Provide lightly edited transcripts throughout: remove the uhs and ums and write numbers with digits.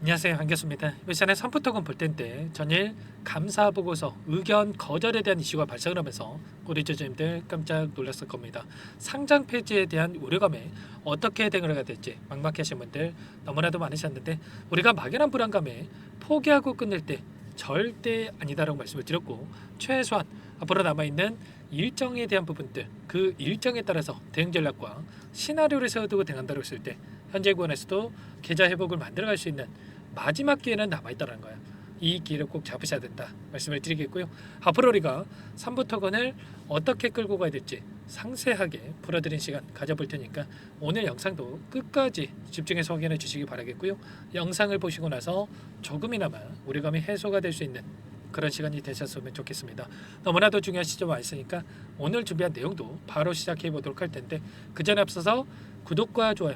안녕하세요, 반갑습니다. 이번 시간에 선부토건 볼 텐데 전일 감사 보고서 의견 거절에 대한 이슈가 발생을 하면서 우리 주주님들 깜짝 놀랐을 겁니다. 상장 폐지에 대한 우려감에 어떻게 대응을 해야 될지 막막하신 분들 너무나도 많으셨는데, 우리가 막연한 불안감에 포기하고 끝낼 때 절대 아니다라고 말씀을 드렸고, 최소한 앞으로 남아있는 일정에 대한 부분들, 그 일정에 따라서 대응 전략과 시나리오를 세워두고 대응한다고 했을 때 현재 구간에서도 계좌 회복을 만들어갈 수 있는 마지막 기회는 남아있다는 거예요. 이 기회를 꼭 잡으셔야 된다 말씀을 드리겠고요. 앞으로 우리가 3부 토건을 어떻게 끌고 가야 될지 상세하게 풀어드린 시간 가져볼 테니까 오늘 영상도 끝까지 집중해서 확인해 주시기 바라겠고요. 영상을 보시고 나서 조금이나마 우려감이 해소가 될 수 있는 그런 시간이 되셨으면 좋겠습니다. 너무나도 중요한 시점 와 있으니까 오늘 준비한 내용도 바로 시작해 보도록 할 텐데, 그 전에 앞서서 구독과 좋아요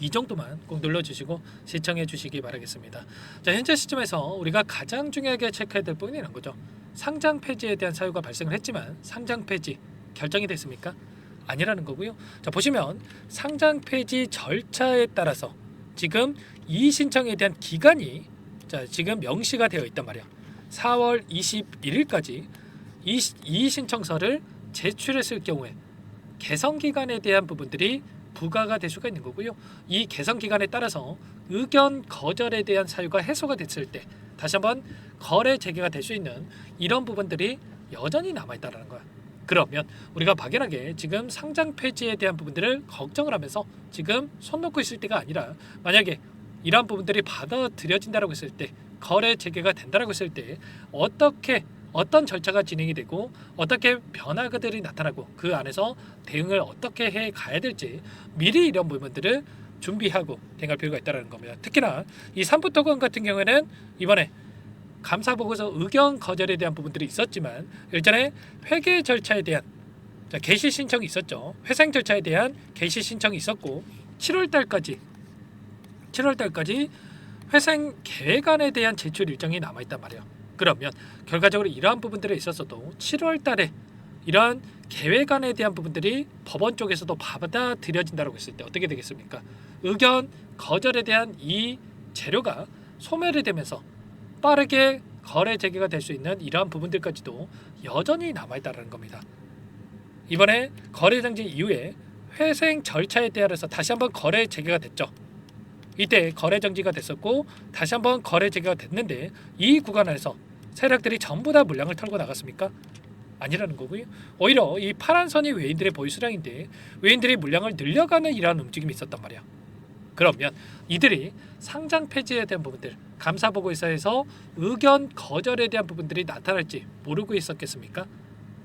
이 정도만 꼭 눌러주시고 시청해 주시기 바라겠습니다. 자, 현재 시점에서 우리가 가장 중요하게 체크해야 될 부분이 이런 거죠. 상장 폐지에 대한 사유가 발생을 했지만 상장 폐지 결정이 됐습니까? 아니라는 거고요. 자, 보시면 상장 폐지 절차에 따라서 지금 이의 신청에 대한 기간이 지금 명시가 되어 있단 말이야. 4월 21일까지 이의 신청서를 제출했을 경우에 개성 기간에 대한 부분들이 부과가 될 수가 있는 거고요. 이 개성 기간에 따라서 의견 거절에 대한 사유가 해소가 됐을 때 다시 한번 거래 재개가 될 수 있는 이런 부분들이 여전히 남아있다는 거야. 그러면 우리가 막연하게 지금 상장 폐지에 대한 부분들을 걱정을 하면서 지금 손 놓고 있을 때가 아니라, 만약에 이러한 부분들이 받아들여진다고 했을 때, 거래 재개가 된다고 했을 때 어떤 절차가 진행이 되고 어떻게 변화들이 나타나고 그 안에서 대응을 어떻게 해 가야 될지 미리 이런 부분들을 준비하고 대응할 필요가 있다는 겁니다. 특히나 이 3부 토건 같은 경우에는 이번에 감사 보고서 의견 거절에 대한 부분들이 있었지만 일전에 회계 절차에 대한 개시 신청이 있었죠. 회생 절차에 대한 개시 신청이 있었고 7월 달까지 회생 계획안에 대한 제출 일정이 남아 있단 말이에요. 그러면 결과적으로 이러한 부분들에 있어서도 7월 달에 이러한 계획안에 대한 부분들이 법원 쪽에서도 받아들여진다고 했을 때 어떻게 되겠습니까? 의견 거절에 대한 이 재료가 소멸이 되면서 빠르게 거래 재개가 될 수 있는 이러한 부분들까지도 여전히 남아있다는 겁니다. 이번에 거래 정지 이후에 회생 절차에 따라서 다시 한번 거래 재개가 됐죠. 이때 거래 정지가 됐었고 다시 한번 거래 재개가 됐는데, 이 구간에서 세력들이 전부 다 물량을 털고 나갔습니까? 아니라는 거고요. 오히려 이 파란 선이 외인들의 보유 수량인데 외인들이 물량을 늘려가는 이러한 움직임이 있었단 말이야. 그러면 이들이 상장 폐지에 대한 부분들, 감사 보고서에서 의견 거절에 대한 부분들이 나타날지 모르고 있었겠습니까?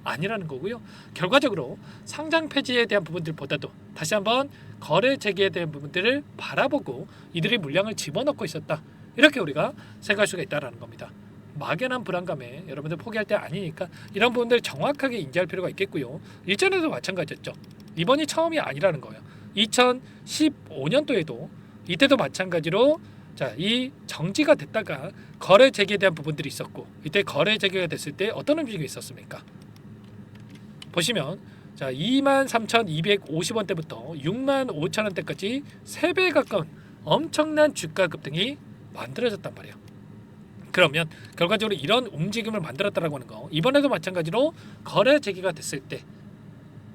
아니라는 거고요. 결과적으로 상장 폐지에 대한 부분들보다도 다시 한번 거래 재개에 대한 부분들을 바라보고 이들이 물량을 집어넣고 있었다, 이렇게 우리가 생각할 수가 있다는 겁니다. 막연한 불안감에 여러분들 포기할 때 아니니까 이런 부분들 정확하게 인지할 필요가 있겠고요. 일전에도 마찬가지였죠. 이번이 처음이 아니라는 거예요. 2015년도에도 이때도 마찬가지로 이 정지가 됐다가 거래 재개에 대한 부분들이 있었고, 이때 거래 재개가 됐을 때 어떤 움직임이 있었습니까? 보시면 23,250원대부터 65,000원대까지 3배 가까운 엄청난 주가 급등이 만들어졌단 말이에요. 그러면 결과적으로 이런 움직임을 만들었다라고 하는 거, 이번에도 마찬가지로 거래 재개가 됐을 때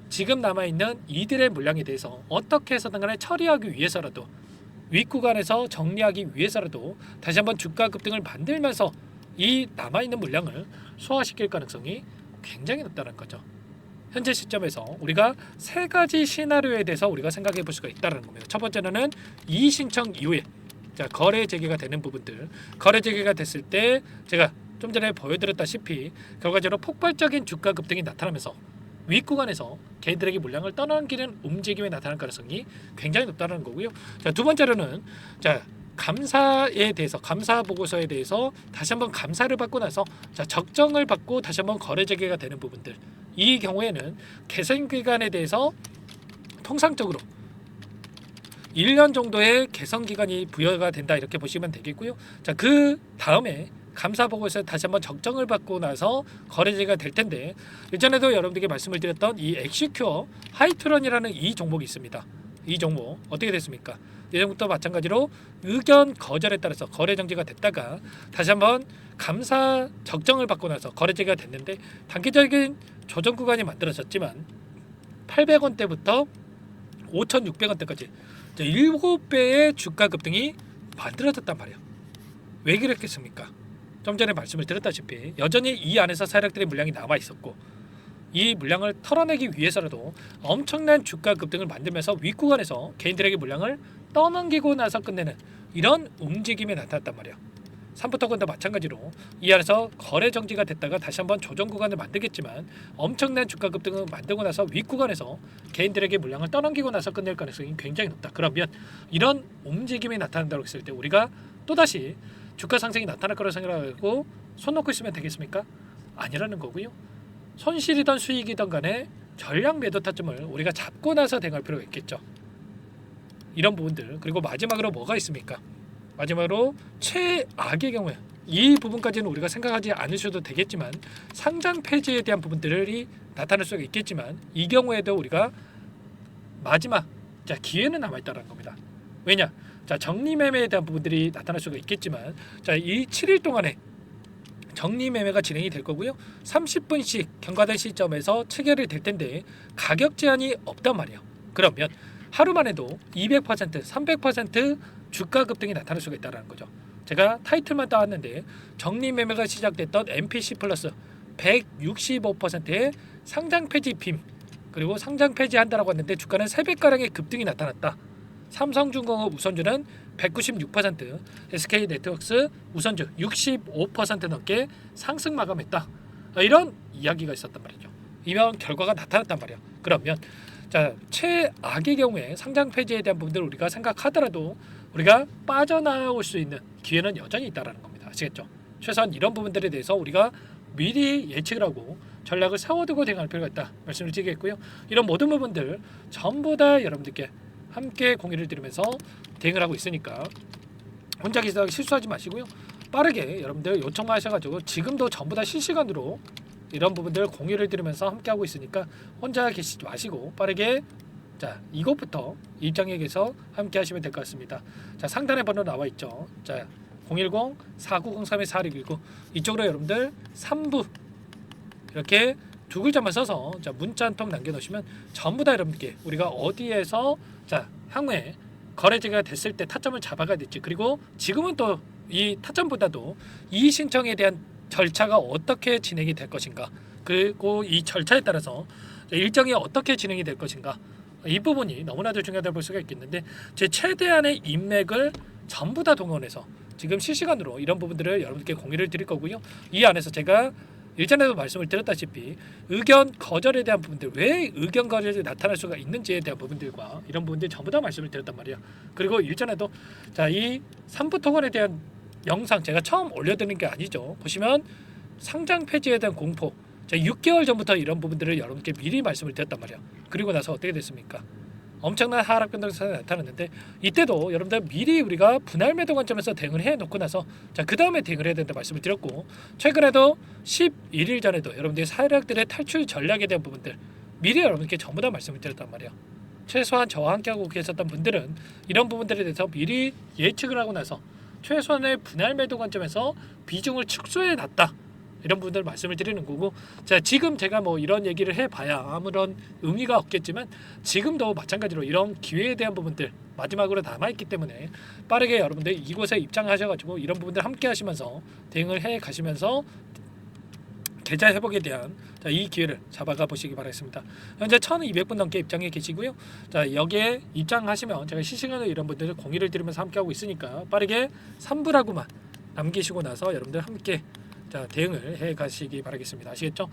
지금 남아있는 이들의 물량에 대해서 어떻게 해서든 간에 처리하기 위해서라도, 윗구간에서 정리하기 위해서라도 다시 한번 주가 급등을 만들면서 이 남아있는 물량을 소화시킬 가능성이 굉장히 높다는 거죠. 현재 시점에서 우리가 세 가지 시나리오에 대해서 우리가 생각해 볼 수가 있다는 겁니다. 첫 번째는 이의 신청 이후에 거래 재개가 되는 부분들, 거래 재개가 됐을 때 제가 좀 전에 보여드렸다시피 결과적으로 폭발적인 주가 급등이 나타나면서 윗구간에서 개인들에게 물량을 떠넘기는 움직임이 나타날 가능성이 굉장히 높다는 거고요. 두 번째로는 감사에 대해서, 감사 보고서에 대해서 다시 한번 감사를 받고 나서 적정을 받고 다시 한번 거래 재개가 되는 부분들, 이 경우에는 개선 기간에 대해서 통상적으로 1년 정도의 개선 기간이 부여가 된다, 이렇게 보시면 되겠고요. 그 다음에 감사 보고서 다시 한번 적정을 받고 나서 거래 재개가 될 텐데, 예전에도 여러분들께 말씀을 드렸던 이 엑시큐어 하이트런이라는 이 종목이 있습니다. 이 종목 어떻게 됐습니까? 예전부터 마찬가지로 의견 거절에 따라서 거래 정지가 됐다가 다시 한번 감사 적정을 받고 나서 거래 재개가 됐는데 단기적인 조정 구간이 만들어졌지만 800원대부터 5,600원대까지 7배의 주가 급등이 만들어졌단 말이에요. 왜 그랬겠습니까? 좀 전에 말씀을 드렸다시피 여전히 이 안에서 세력들의 물량이 남아 있었고 이 물량을 털어내기 위해서라도 엄청난 주가 급등을 만들면서 윗구간에서 개인들에게 물량을 떠넘기고 나서 끝내는 이런 움직임이 나타났단 말이에요. 삼부토건도 마찬가지로 이 안에서 거래 정지가 됐다가 다시 한번 조정 구간을 만들겠지만 엄청난 주가 급등을 만들고 나서 윗구간에서 개인들에게 물량을 떠넘기고 나서 끝낼 가능성이 굉장히 높다. 그러면 이런 움직임이 나타난다고 했을 때 우리가 또다시 주가 상승이 나타날 거라고 생각하고 손 놓고 있으면 되겠습니까? 아니라는 거고요. 손실이든 수익이든 간에 전략 매도 타점을 우리가 잡고 나서 대응할 필요가 있겠죠. 이런 부분들. 그리고 마지막으로 뭐가 있습니까? 마지막으로 최악의 경우에 이 부분까지는 우리가 생각하지 않으셔도 되겠지만 상장 폐지에 대한 부분들이 나타날 수가 있겠지만 이 경우에도 우리가 마지막 기회는 남아있다는 겁니다. 왜냐? 정리매매에 대한 부분들이 나타날 수가 있겠지만 이 7일 동안에 정리매매가 진행이 될 거고요. 30분씩 경과된 시점에서 체결이 될 텐데 가격 제한이 없단 말이에요. 그러면 하루만 해도 200%, 300% 주가 급등이 나타날 수가 있다는 거죠. 제가 타이틀만 따왔는데 정리매매가 시작됐던 MPC 플러스 165%의 상장 폐지 빔 그리고 상장 폐지한다라고 했는데 주가는 3배가량의 급등이 나타났다. 삼성중공업 우선주는 196%, SK네트워크스 우선주 65% 넘게 상승 마감했다. 이런 이야기가 있었단 말이죠. 이런 결과가 나타났단 말이에요. 그러면 최악의 경우에 상장 폐지에 대한 부분들을 우리가 생각하더라도 우리가 빠져나올 수 있는 기회는 여전히 있다는 겁니다. 아시겠죠? 최소한 이런 부분들에 대해서 우리가 미리 예측을 하고 전략을 세워두고 대응할 필요가 있다 말씀을 드리겠고요. 이런 모든 부분들 전부 다 여러분들께 함께 공유를 드리면서 대응을 하고 있으니까 혼자 계시다가 실수하지 마시고요. 빠르게 여러분들 요청만 하셔가지고 지금도 전부 다 실시간으로 이런 부분들 공유를 드리면서 함께 하고 있으니까 혼자 계시지 마시고 빠르게 이것부터 입장에게서 함께 하시면 될 것 같습니다. 상단에 번호 나와 있죠. 010-4903-4619 이쪽으로 여러분들 3부 이렇게 두 글자만 써서 문자 한 통 남겨놓으시면 전부 다 여러분께 우리가 어디에서 향후에 거래제가 됐을 때 타점을 잡아가야 될지 그리고 지금은 또 이 타점보다도 이의 신청에 대한 절차가 어떻게 진행이 될 것인가 그리고 이 절차에 따라서 일정이 어떻게 진행이 될 것인가 이 부분이 너무나도 중요하다고 볼 수가 있겠는데 제 최대한의 인맥을 전부 다 동원해서 지금 실시간으로 이런 부분들을 여러분께 공유를 드릴 거고요. 이 안에서 제가 일전에도 말씀을 드렸다시피 의견 거절에 대한 부분들 왜 의견 거절이 나타날 수가 있는지에 대한 부분들과 이런 부분들 전부 다 말씀을 드렸단 말이에요. 그리고 일전에도 이 3부 토건에 대한 영상 제가 처음 올려드리는 게 아니죠. 보시면 상장 폐지에 대한 공포 6개월 전부터 이런 부분들을 여러분께 미리 말씀을 드렸단 말이에요. 그리고 나서 어떻게 됐습니까? 엄청난 하락 변동성이 나타났는데 이때도 여러분들 미리 우리가 분할 매도 관점에서 대응을 해놓고 나서 그 다음에 대응을 해야 된다 말씀을 드렸고 최근에도 11일 전에도 여러분들의 사회력들의 탈출 전략에 대한 부분들 미리 여러분께 전부 다 말씀을 드렸단 말이에요. 최소한 저와 함께하고 계셨던 분들은 이런 부분들에 대해서 미리 예측을 하고 나서 최소한의 분할 매도 관점에서 비중을 축소해 놨다. 이런 분들 말씀을 드리는 거고 지금 제가 이런 얘기를 해봐야 아무런 의미가 없겠지만 지금도 마찬가지로 이런 기회에 대한 부분들 마지막으로 남아있기 때문에 빠르게 여러분들 이곳에 입장하셔가지고 이런 부분들 함께 하시면서 대응을 해 가시면서 계좌 회복에 대한 이 기회를 잡아가 보시기 바라겠습니다. 현재 1200분 넘게 입장해 계시고요. 여기에 입장하시면 제가 실시간으로 이런 분들 공유를 드리면서 함께 하고 있으니까 빠르게 3부라고만 남기시고 나서 여러분들 함께 대응을 해 가시기 바라겠습니다. 아시겠죠?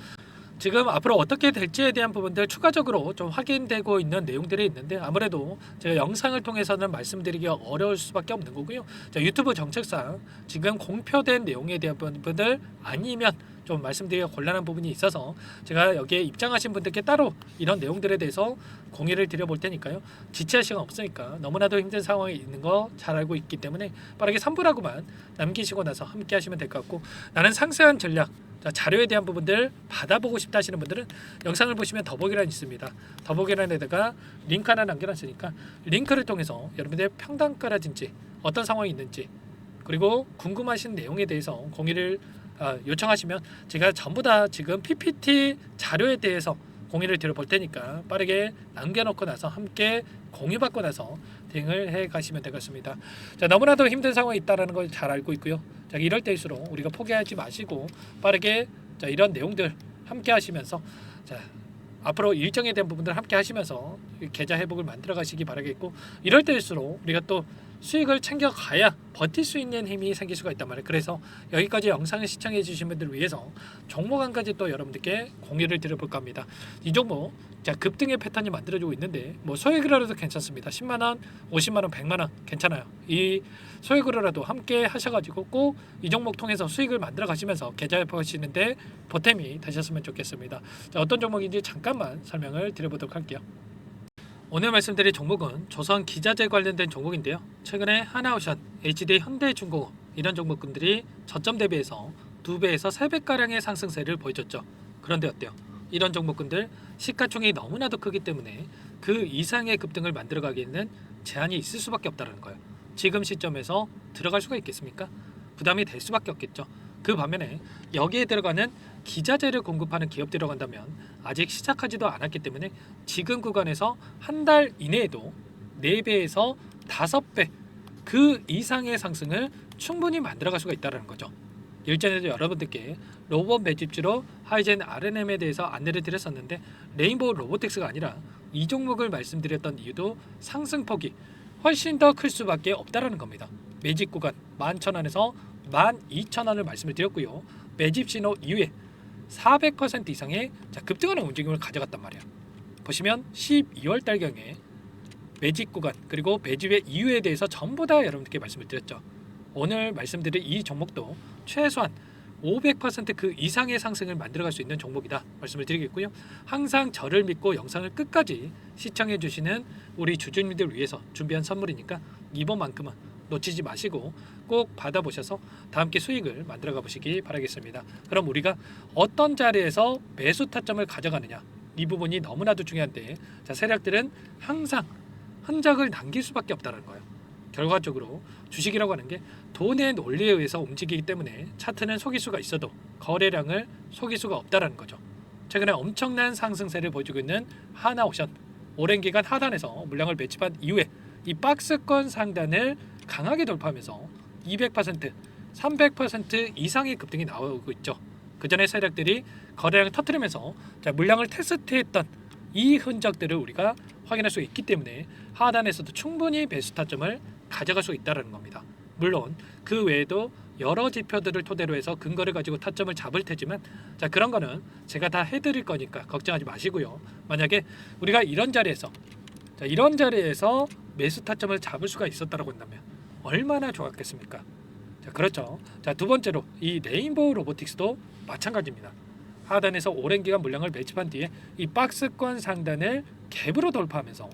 지금 앞으로 어떻게 될지에 대한 부분들 추가적으로 좀 확인되고 있는 내용들이 있는데 아무래도 제가 영상을 통해서는 말씀드리기가 어려울 수밖에 없는 거고요. 유튜브 정책상 지금 공표된 내용에 대한 부분들 아니면 좀 말씀드리기가 곤란한 부분이 있어서 제가 여기에 입장하신 분들께 따로 이런 내용들에 대해서 공유를 드려볼 테니까요. 지체할 시간 없으니까 너무나도 힘든 상황에 있는 거 잘 알고 있기 때문에 빠르게 3부라고만 남기시고 나서 함께 하시면 될 것 같고 나는 상세한 전략 자, 자료에 대한 부분들 받아보고 싶다 하시는 분들은 영상을 보시면 더보기란이 있습니다. 더보기란에다가 링크 하나 남겨놨으니까 링크를 통해서 여러분들의 평단가라든지 어떤 상황이 있는지 그리고 궁금하신 내용에 대해서 공유를 요청하시면 제가 전부 다 지금 PPT 자료에 대해서 공유를 드려볼 테니까 빠르게 남겨놓고 나서 함께 공유받고 나서 대응을 해 가시면 되겠습니다. 자, 너무나도 힘든 상황이 있다는 걸 잘 알고 있고요. 자, 이럴 때일수록 우리가 포기하지 마시고 빠르게 자, 이런 내용들 함께 하시면서 자, 앞으로 일정에 대한 부분들 함께 하시면서 계좌 회복을 만들어 가시기 바라겠고 이럴 때일수록 우리가 또 수익을 챙겨가야 버틸 수 있는 힘이 생길 수가 있단 말이에요. 그래서 여기까지 영상을 시청해 주신 분들을 위해서 종목 한 가지 또 여러분들께 공유를 드려볼까 합니다. 이 종목 자, 급등의 패턴이 만들어지고 있는데 뭐 소액으로라도 괜찮습니다. 10만원, 50만원, 100만원 괜찮아요. 이 소액으로라도 함께 하셔가지고 꼭 이 종목 통해서 수익을 만들어 가시면서 계좌 회복하시는데 보탬이 되셨으면 좋겠습니다. 자, 어떤 종목인지 잠깐만 설명을 드려보도록 할게요. 오늘 말씀드릴 종목은 조선 기자재 관련된 종목인데요. 최근에 하나오션, HD 현대중공업 이런 종목군들이 저점 대비해서 2배에서 3배가량의 상승세를 보여줬죠. 그런데 어때요? 이런 종목군들 시가총액이 너무나도 크기 때문에 그 이상의 급등을 만들어가기에는 제한이 있을 수밖에 없다는 거예요. 지금 시점에서 들어갈 수가 있겠습니까? 부담이 될 수밖에 없겠죠. 그 반면에 여기에 들어가는 기자재를 공급하는 기업 들어간다면 아직 시작하지도 않았기 때문에 지금 구간에서 한 달 이내에도 4배에서 5배 그 이상의 상승을 충분히 만들어갈 수가 있다는 거죠. 일전에도 여러분들께 로봇 매집주로 하이젠 RNM에 대해서 안내를 드렸었는데 레인보우 로보틱스가 아니라 이 종목을 말씀드렸던 이유도 상승폭이 훨씬 더 클 수밖에 없다라는 겁니다. 매집 구간 11,000원에서 12,000원을 말씀을 드렸고요. 매집 신호 이후에 400% 이상의 급등하는 움직임을 가져갔단 말이에요. 보시면 12월 달경에 매집 구간 그리고 매집의 이유에 대해서 전부 다 여러분들께 말씀을 드렸죠. 오늘 말씀드릴 이 종목도 최소한 500%그 이상의 상승을 만들어갈 수 있는 종목이다 말씀을 드리겠고요. 항상 저를 믿고 영상을 끝까지 시청해 주시는 우리 주주님들 위해서 준비한 선물이니까 이번만큼은 놓치지 마시고 꼭 받아보셔서 다 함께 수익을 만들어가 보시기 바라겠습니다. 그럼 우리가 어떤 자리에서 매수 타점을 가져가느냐 이 부분이 너무나도 중요한데 자, 세력들은 항상 흔적을 남길 수밖에 없다는 거예요. 결과적으로 주식이라고 하는 게 돈의 논리에 의해서 움직이기 때문에 차트는 속일 수가 있어도 거래량을 속일 수가 없다는 거죠. 최근에 엄청난 상승세를 보여주고 있는 하나오션 오랜 기간 하단에서 물량을 매집한 이후에 이 박스권 상단을 강하게 돌파하면서 200%, 300% 이상의 급등이 나오고 있죠. 그 전에 세력들이 거래량을 터뜨리면서 물량을 테스트했던 이 흔적들을 우리가 확인할 수 있기 때문에 하단에서도 충분히 매수 타점을 가져갈 수 있다는 겁니다. 물론 그 외에도 여러 지표들을 토대로 해서 근거를 가지고 타점을 잡을 테지만 그런 거는 제가 다 해드릴 거니까 걱정하지 마시고요. 만약에 우리가 이런 자리에서 매수 타점을 잡을 수가 있었다고 한다면 얼마나 좋았겠습니까? 그렇죠. 두 번째로 이 레인보우 로보틱스도 마찬가지입니다. 하단에서 오랜 기간 물량을 매집한 뒤에 이 박스권 상단을 갭으로 돌파하면서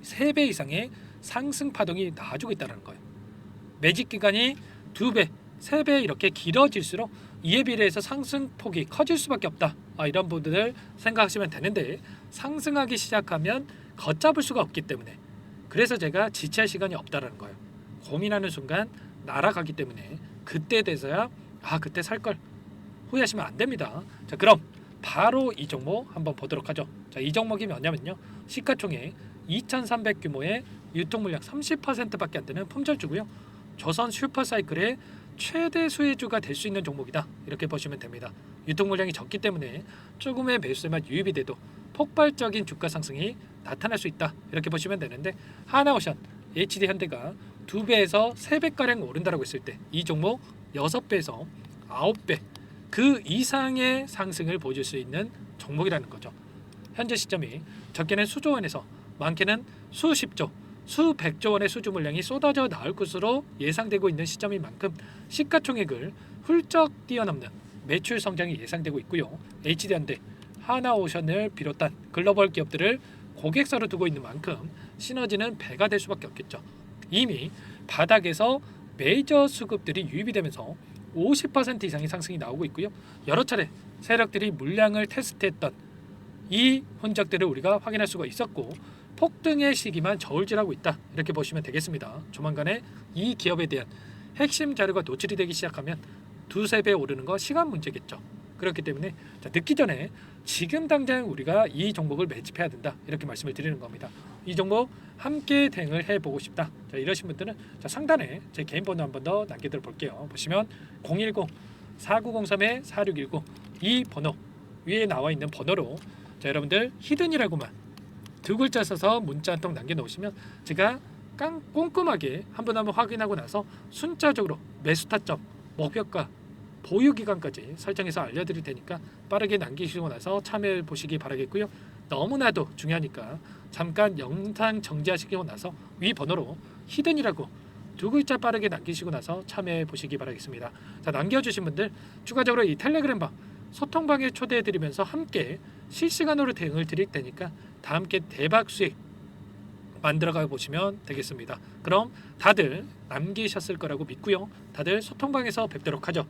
3배 이상의 상승 파동이 나와주고 있다는 거예요. 매집 기간이 2배, 3배 이렇게 길어질수록 이에 비례해서 상승폭이 커질 수밖에 없다. 이런 부분을 생각하시면 되는데 상승하기 시작하면 걷잡을 수가 없기 때문에 그래서 제가 지체할 시간이 없다는 거예요. 고민하는 순간 날아가기 때문에 그때 돼서야 그때 살 걸 후회하시면 안 됩니다. 그럼 바로 이 종목 한번 보도록 하죠. 이 종목이 뭐냐면요. 시가총액 2,300 규모의 유통 물량 30%밖에 안 되는 품절주고요. 조선 슈퍼사이클의 최대 수혜주가 될 수 있는 종목이다. 이렇게 보시면 됩니다. 유통 물량이 적기 때문에 조금의 매수세만 유입이 돼도 폭발적인 주가 상승이 나타날 수 있다. 이렇게 보시면 되는데 하나오션, HD 현대가 2배에서 3배가량 오른다라고 했을 때 이 종목 6배에서 9배 그 이상의 상승을 보여줄 수 있는 종목이라는 거죠. 현재 시점이 적게는 수조 원에서 많게는 수십조, 수백조 원의 수주 물량이 쏟아져 나올 것으로 예상되고 있는 시점인 만큼 시가총액을 훌쩍 뛰어넘는 매출 성장이 예상되고 있고요. HD현대, 하나오션을 비롯한 글로벌 기업들을 고객사로 두고 있는 만큼 시너지는 배가 될 수밖에 없겠죠. 이미 바닥에서 메이저 수급들이 유입이 되면서 50% 이상의 상승이 나오고 있고요. 여러 차례 세력들이 물량을 테스트했던 이 흔적들을 우리가 확인할 수가 있었고 폭등의 시기만 저울질하고 있다 이렇게 보시면 되겠습니다. 조만간에 이 기업에 대한 핵심 자료가 노출이 되기 시작하면 두세 배 오르는 거 시간 문제겠죠. 그렇기 때문에 늦기 전에 지금 당장 우리가 이 종목을 매집해야 된다 이렇게 말씀을 드리는 겁니다. 이 종목 함께 대응을 해보고 싶다. 자, 이러신 분들은 상단에 제 개인 번호 한 번 더 남겨드려 볼게요. 보시면 010-4903-4619 이 번호 위에 나와 있는 번호로 여러분들 히든이라고만 두 글자 써서 문자 한 통 남겨놓으시면 제가 꼼꼼하게 한 번 확인하고 나서 순차적으로 매수 타점, 목표가, 보유 기간까지 설정해서 알려드릴 테니까 빠르게 남기시고 나서 참여해 보시기 바라겠고요. 너무나도 중요하니까 잠깐 영상 정지하시고 나서 위 번호로 히든이라고 두 글자 빠르게 남기시고 나서 참여해 보시기 바라겠습니다. 자, 남겨주신 분들 추가적으로 이 텔레그램방 소통방에 초대해드리면서 함께 실시간으로 대응을 드릴 테니까 다 함께 대박 수익 만들어가 보시면 되겠습니다. 그럼 다들 남기셨을 거라고 믿고요. 다들 소통방에서 뵙도록 하죠.